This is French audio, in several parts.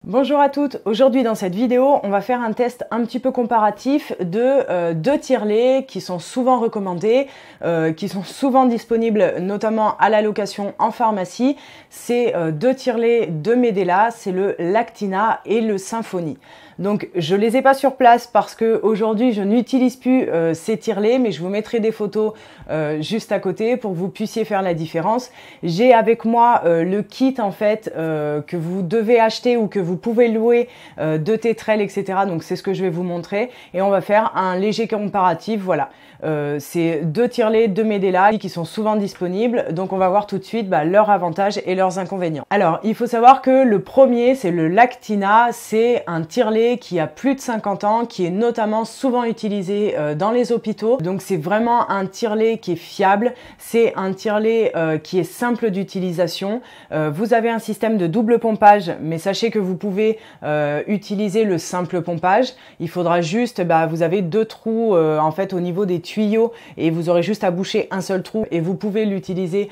Bonjour à toutes, aujourd'hui dans cette vidéo on va faire un test un petit peu comparatif de deux tire-laits qui sont souvent recommandés, qui sont souvent disponibles notamment à la location en pharmacie. C'est deux tire-laits de Medela, c'est le Lactina et le Symphony. Donc je les ai pas sur place parce que aujourd'hui je n'utilise plus ces tire-laits, mais je vous mettrai des photos juste à côté pour que vous puissiez faire la différence. J'ai avec moi le kit en fait que vous devez acheter ou que vous pouvez louer de tétrelles, etc. Donc c'est ce que je vais vous montrer et on va faire un léger comparatif. Voilà, c'est deux tire-laits de Medela qui sont souvent disponibles. Donc on va voir tout de suite leurs avantages et leurs inconvénients. Alors il faut savoir que le premier c'est le Lactina, c'est un tire-lait qui a plus de 50 ans, qui est notamment souvent utilisé dans les hôpitaux. Donc c'est vraiment un tire-lait qui est fiable, c'est un tire-lait qui est simple d'utilisation. Vous avez un système de double pompage, mais sachez que vous pouvez utiliser le simple pompage. Il faudra juste, vous avez deux trous en fait au niveau des tuyaux et vous aurez juste à boucher un seul trou et vous pouvez l'utiliser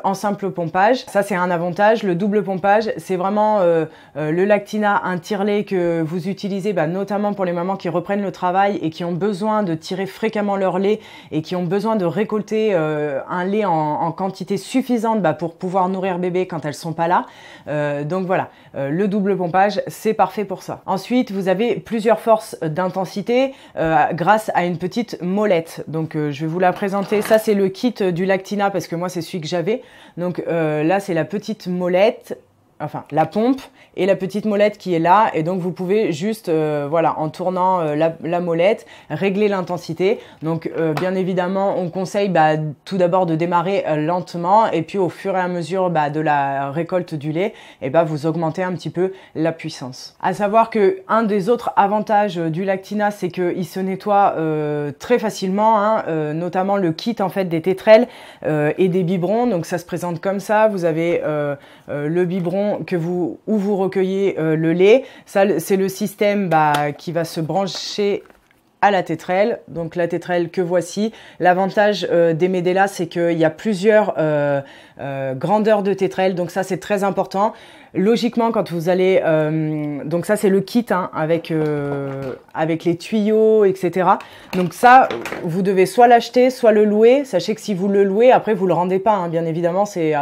en simple pompage. Ça c'est un avantage. Le double pompage, c'est vraiment le Lactina, un tire-lait que vous utilisez notamment pour les mamans qui reprennent le travail et qui ont besoin de tirer fréquemment leur lait et qui ont besoin de récolter un lait en quantité suffisante pour pouvoir nourrir bébé quand elles sont pas là. Donc voilà, le double pompage c'est parfait pour ça. Ensuite vous avez plusieurs forces d'intensité grâce à une petite molette. Donc je vais vous la présenter. Ça c'est le kit du Lactina parce que moi c'est celui que j'avais. Donc là c'est la petite molette, enfin la pompe et la petite molette qui est là, et donc vous pouvez juste voilà, en tournant la molette régler l'intensité. Donc bien évidemment on conseille tout d'abord de démarrer lentement et puis au fur et à mesure de la récolte du lait vous augmentez un petit peu la puissance. À savoir que un des autres avantages du Lactina c'est qu'il se nettoie très facilement, notamment le kit en fait des tétrelles et des biberons. Donc ça se présente comme ça, vous avez le biberon où vous recueillez le lait. Ça c'est le système qui va se brancher à la tétrelle, donc la tétrelle que voici. L'avantage des Medela c'est qu'il y a plusieurs grandeurs de tétrelle, donc ça c'est très important. Logiquement quand vous allez, donc ça c'est le kit avec les tuyaux, etc. Donc ça vous devez soit l'acheter soit le louer. Sachez que si vous le louez, après vous le rendez pas, bien évidemment c'est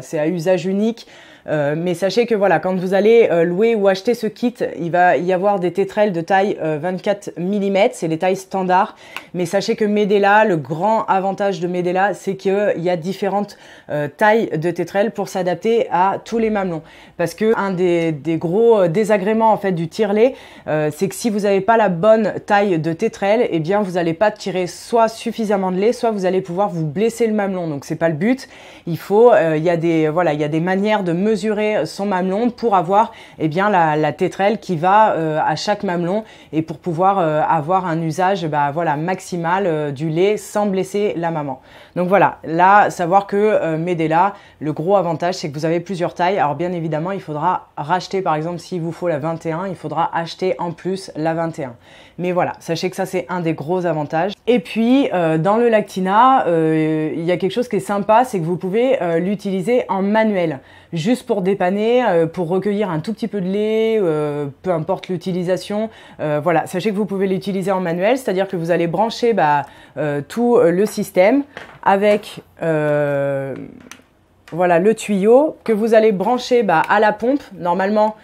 c'est à usage unique. Mais sachez que voilà, quand vous allez louer ou acheter ce kit, il va y avoir des tétrelles de taille 24 mm, c'est les tailles standards. Mais sachez que Medela, le grand avantage de Medela, c'est qu'il y a différentes tailles de tétrelles pour s'adapter à tous les mamelons. Parce que un des gros désagréments en fait du tire-lait, c'est que si vous n'avez pas la bonne taille de tétrelle, eh bien vous n'allez pas tirer soit suffisamment de lait, soit vous allez pouvoir vous blesser le mamelon. Donc c'est pas le but. Il faut, il y a des manières de mesurer son mamelon pour avoir la tétrelle qui va à chaque mamelon et pour pouvoir avoir un usage maximal du lait sans blesser la maman. Donc voilà, là savoir que Medela, le gros avantage c'est que vous avez plusieurs tailles. Alors bien évidemment il faudra racheter, par exemple s'il vous faut la 21, il faudra acheter en plus la 21. Mais voilà, sachez que ça c'est un des gros avantages. Et puis dans le Lactina, il y a quelque chose qui est sympa, c'est que vous pouvez l'utiliser en manuel, juste pour dépanner, pour recueillir un tout petit peu de lait, peu importe l'utilisation. Voilà, sachez que vous pouvez l'utiliser en manuel, c'est-à-dire que vous allez brancher tout le système avec voilà, le tuyau que vous allez brancher à la pompe. Normalement,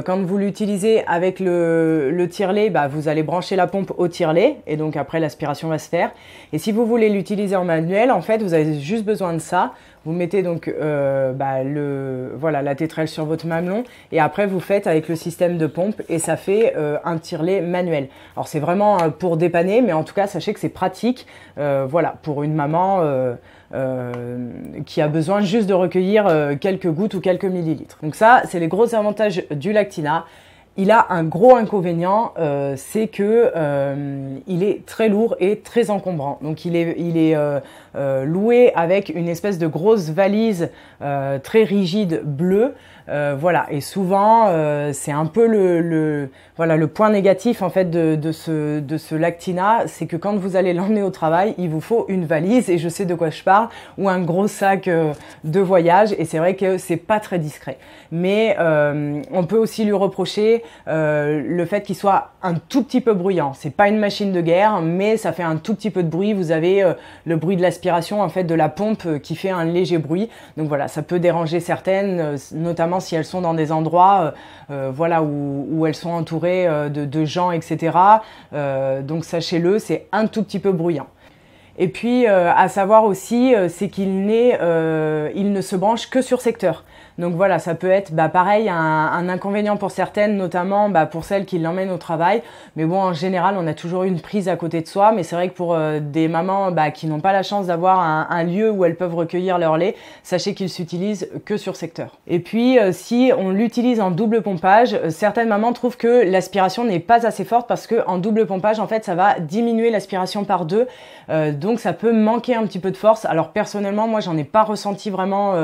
quand vous l'utilisez avec le tire-lait, vous allez brancher la pompe au tire-lait et donc après l'aspiration va se faire. Et si vous voulez l'utiliser en manuel, en fait, vous avez juste besoin de ça. Vous mettez donc la tétrelle sur votre mamelon et après vous faites avec le système de pompe et ça fait un tire-lait manuel. Alors c'est vraiment pour dépanner, mais en tout cas sachez que c'est pratique, pour une maman qui a besoin juste de recueillir quelques gouttes ou quelques millilitres. Donc ça c'est les gros avantages du Lactina. Il a un gros inconvénient, c'est que il est très lourd et très encombrant. Donc il est loué avec une espèce de grosse valise très rigide bleue. Voilà, et souvent c'est un peu voilà, le point négatif en fait de ce Lactina, c'est que quand vous allez l'emmener au travail, il vous faut une valise, et je sais de quoi je parle, ou un gros sac de voyage, et c'est vrai que c'est pas très discret. Mais on peut aussi lui reprocher le fait qu'il soit un tout petit peu bruyant. C'est pas une machine de guerre, mais ça fait un tout petit peu de bruit. Vous avez le bruit de l'aspiration en fait de la pompe qui fait un léger bruit. Donc voilà, ça peut déranger certaines, notamment si elles sont dans des endroits voilà, où elles sont entourées de gens, etc. Donc sachez-le, c'est un tout petit peu bruyant. Et puis, à savoir aussi, c'est qu'il ne se branche que sur secteur. Donc voilà, ça peut être pareil, un inconvénient pour certaines, notamment pour celles qui l'emmènent au travail. Mais bon, en général, on a toujours une prise à côté de soi. Mais c'est vrai que pour des mamans qui n'ont pas la chance d'avoir un lieu où elles peuvent recueillir leur lait, sachez qu'il s'utilise que sur secteur. Et puis, si on l'utilise en double pompage, certaines mamans trouvent que l'aspiration n'est pas assez forte parce que en double pompage, en fait, ça va diminuer l'aspiration par 2. Donc ça peut manquer un petit peu de force. Alors personnellement, moi j'en ai pas ressenti vraiment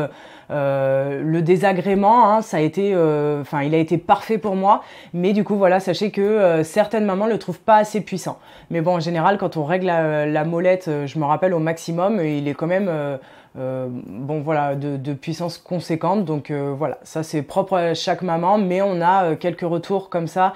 le désagrément, hein. Ça a été, il a été parfait pour moi. Mais du coup voilà, sachez que certaines mamans le trouvent pas assez puissant. Mais bon, en général, quand on règle la molette, je me rappelle au maximum, il est quand même bon voilà, de puissance conséquente. Donc voilà, ça c'est propre à chaque maman, mais on a quelques retours comme ça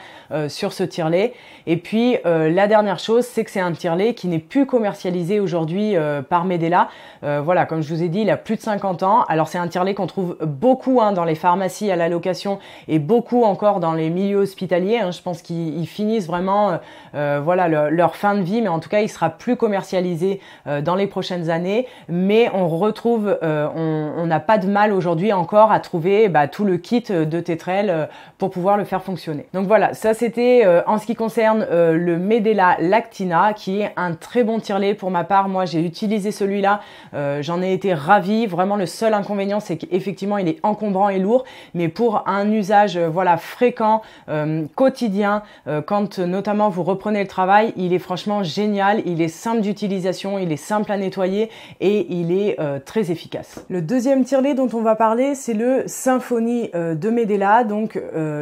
sur ce tire-lait. Et puis la dernière chose, c'est que c'est un tire-lait qui n'est plus commercialisé aujourd'hui par Medela. Voilà, comme je vous ai dit, il a plus de 50 ans. Alors c'est un tire-lait qu'on trouve beaucoup dans les pharmacies à la location et beaucoup encore dans les milieux hospitaliers. Je pense qu'ils finissent vraiment voilà, leur fin de vie, mais en tout cas il sera plus commercialisé dans les prochaines années. Mais on retrouve, on n'a pas de mal aujourd'hui encore à trouver tout le kit de tétrelle pour pouvoir le faire fonctionner. Donc voilà, ça c'était en ce qui concerne le Medela Lactina, qui est un très bon tire-lait pour ma part. Moi j'ai utilisé celui-là, j'en ai été ravie. Vraiment le seul inconvénient, c'est qu'effectivement il est encombrant et lourd, mais pour un usage voilà, fréquent, quotidien, quand notamment vous reprenez le travail, il est franchement génial. Il est simple d'utilisation, il est simple à nettoyer et il est très efficace. Le deuxième tire-lait dont on va parler, c'est le Symphony de Medela. Donc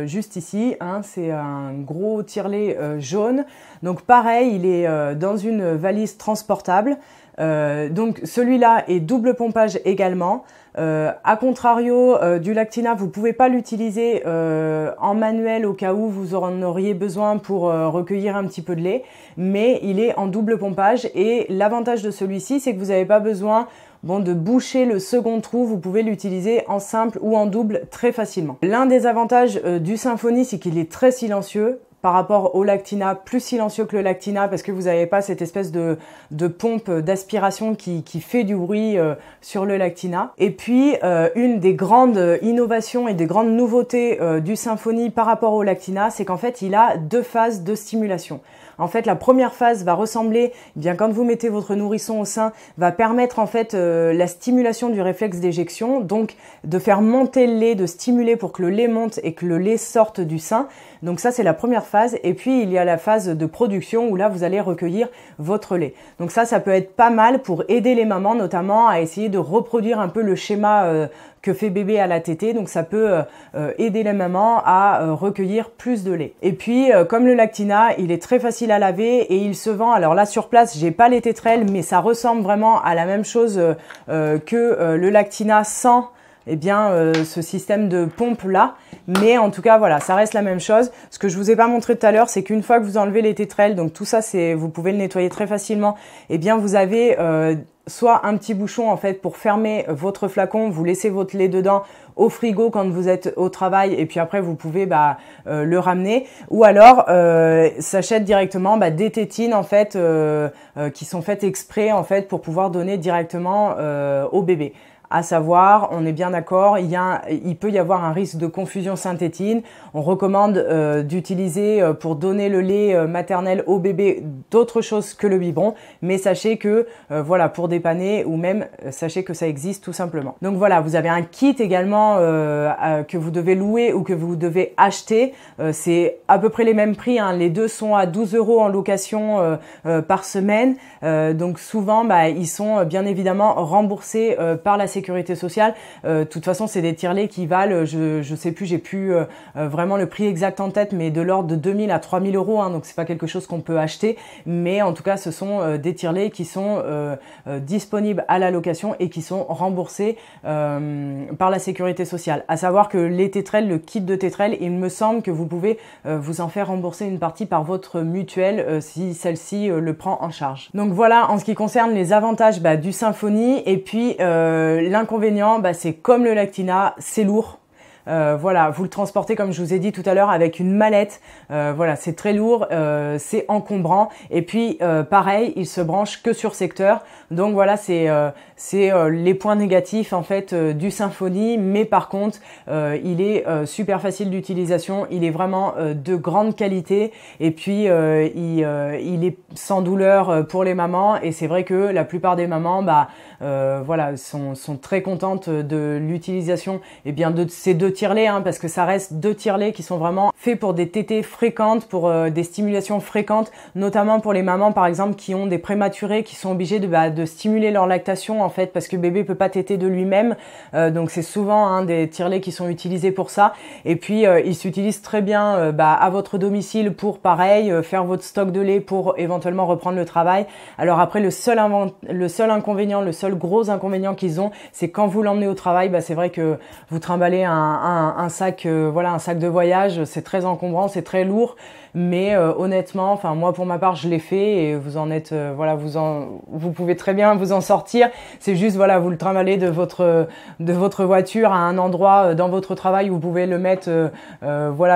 juste ici, c'est un gros tire-lait jaune. Donc pareil, il est dans une valise transportable. Donc celui-là est double pompage également. A contrario du Lactina, vous pouvez pas l'utiliser en manuel au cas où vous en auriez besoin pour recueillir un petit peu de lait, mais il est en double pompage. Et l'avantage de celui-ci, c'est que vous n'avez pas besoin de boucher le second trou. Vous pouvez l'utiliser en simple ou en double très facilement. L'un des avantages du Symphony, c'est qu'il est très silencieux par rapport au Lactina, plus silencieux que le Lactina, parce que vous n'avez pas cette espèce de pompe d'aspiration qui fait du bruit sur le Lactina. Et puis, une des grandes innovations et des grandes nouveautés du Symphony par rapport au Lactina, c'est qu'en fait, il a 2 phases de stimulation. En fait, la première phase va ressembler, quand vous mettez votre nourrisson au sein, va permettre en fait la stimulation du réflexe d'éjection, donc de faire monter le lait, de stimuler pour que le lait monte et que le lait sorte du sein. Donc ça, c'est la première phase. Et puis, il y a la phase de production où là, vous allez recueillir votre lait. Donc ça peut être pas mal pour aider les mamans, notamment à essayer de reproduire un peu le schéma que fait bébé à la tétée. Donc ça peut aider les mamans à recueillir plus de lait. Et puis, comme le Lactina, il est très facile à laver et il se vend. Alors là, sur place, j'ai pas les tétrelles, mais ça ressemble vraiment à la même chose que le Lactina sans ce système de pompe là. Mais en tout cas, voilà, ça reste la même chose. Ce que je vous ai pas montré tout à l'heure, c'est qu'une fois que vous enlevez les tétrelles, donc tout ça, vous pouvez le nettoyer très facilement. Vous avez soit un petit bouchon en fait pour fermer votre flacon, vous laissez votre lait dedans au frigo quand vous êtes au travail et puis après vous pouvez le ramener, ou alors s'achète directement des tétines en fait qui sont faites exprès en fait pour pouvoir donner directement au bébé. À savoir, on est bien d'accord, il peut y avoir un risque de confusion synthétine. On recommande d'utiliser pour donner le lait maternel au bébé d'autres choses que le biberon, mais sachez que voilà, pour dépanner ou même sachez que ça existe tout simplement. Donc voilà, vous avez un kit également que vous devez louer ou que vous devez acheter. C'est à peu près les mêmes prix, les deux sont à 12 € en location par semaine. Donc souvent, ils sont bien évidemment remboursés par la sécurité sécurité sociale. De toute façon, c'est des tire-laits qui valent, je sais plus, j'ai plus vraiment le prix exact en tête, mais de l'ordre de 2000 à 3000 euros, hein, donc c'est pas quelque chose qu'on peut acheter, mais en tout cas, ce sont des tire-laits qui sont disponibles à la location et qui sont remboursés par la sécurité sociale. À savoir que les tétrelles, le kit de tétrelles, il me semble que vous pouvez vous en faire rembourser une partie par votre mutuelle si celle-ci le prend en charge. Donc voilà, en ce qui concerne les avantages du Symfony, et puis l'inconvénient, c'est comme le Lactina, c'est lourd. Voilà, vous le transportez comme je vous ai dit tout à l'heure avec une mallette. Voilà, c'est très lourd, c'est encombrant. Et puis pareil, il se branche que sur secteur. Donc voilà, c'est les points négatifs en fait du Symfony. Mais par contre, il est super facile d'utilisation. Il est vraiment de grande qualité. Et puis il est sans douleur pour les mamans. Et c'est vrai que la plupart des mamans, voilà, sont très contentes de l'utilisation de ces deux tire-laits, hein, parce que ça reste deux tire-laits qui sont vraiment faits pour des tétées fréquentes, pour des stimulations fréquentes, notamment pour les mamans par exemple qui ont des prématurés, qui sont obligés de stimuler leur lactation en fait, parce que bébé peut pas téter de lui-même, donc c'est souvent des tire-laits qui sont utilisés pour ça. Et puis ils s'utilisent très bien à votre domicile pour pareil faire votre stock de lait pour éventuellement reprendre le travail. Alors après le seul inconvénient, le seul gros inconvénient qu'ils ont, c'est quand vous l'emmenez au travail, c'est vrai que vous trimballez un sac, un sac de voyage, c'est très encombrant, c'est très lourd, mais honnêtement, enfin moi pour ma part je l'ai fait et vous en êtes, vous pouvez très bien vous en sortir. C'est juste vous le trimballez de votre voiture à un endroit dans votre travail où vous pouvez le mettre,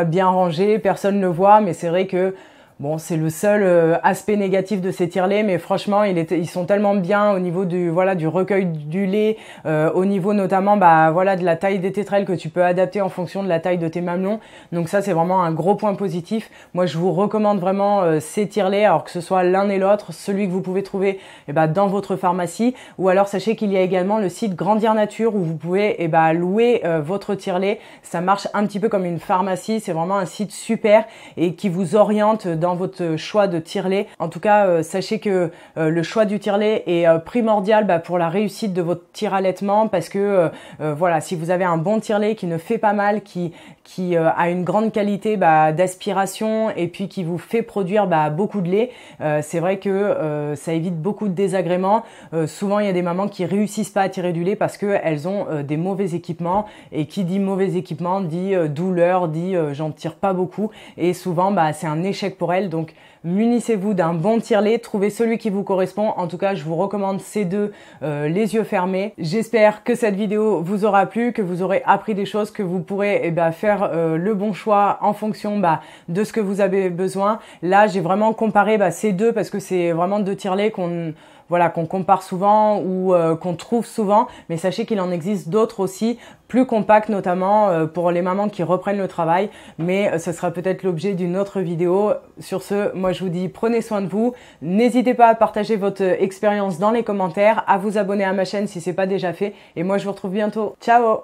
bien rangé, personne ne le voit, mais c'est vrai que bon, c'est le seul aspect négatif de ces tire-laits, mais franchement, ils sont tellement bien au niveau du recueil du lait, au niveau notamment de la taille des tétrelles que tu peux adapter en fonction de la taille de tes mamelons. Donc ça, c'est vraiment un gros point positif. Moi, je vous recommande vraiment ces tire-laits, alors que ce soit l'un et l'autre, celui que vous pouvez trouver dans votre pharmacie, ou alors sachez qu'il y a également le site Grandir Nature où vous pouvez louer votre tire-lait. Ça marche un petit peu comme une pharmacie. C'est vraiment un site super et qui vous oriente dans votre choix de tire-lait. En tout cas, sachez que le choix du tire-lait est primordial pour la réussite de votre tire-allaitement, parce que si vous avez un bon tire-lait qui ne fait pas mal, qui a une grande qualité d'aspiration et puis qui vous fait produire beaucoup de lait, c'est vrai que ça évite beaucoup de désagréments. Souvent, il y a des mamans qui réussissent pas à tirer du lait parce que elles ont des mauvais équipements, et qui dit mauvais équipement dit douleur, dit j'en tire pas beaucoup, et souvent c'est un échec pour elles. Donc munissez-vous d'un bon tire-lait, trouvez celui qui vous correspond. En tout cas, je vous recommande ces deux les yeux fermés. J'espère que cette vidéo vous aura plu, que vous aurez appris des choses, que vous pourrez faire le bon choix en fonction de ce que vous avez besoin. Là, j'ai vraiment comparé ces deux parce que c'est vraiment deux tire-laits qu'on compare souvent ou qu'on trouve souvent, mais sachez qu'il en existe d'autres aussi, plus compacts notamment pour les mamans qui reprennent le travail, mais ce sera peut-être l'objet d'une autre vidéo. Sur ce, moi je vous dis prenez soin de vous, n'hésitez pas à partager votre expérience dans les commentaires, à vous abonner à ma chaîne si c'est pas déjà fait, et moi je vous retrouve bientôt. Ciao!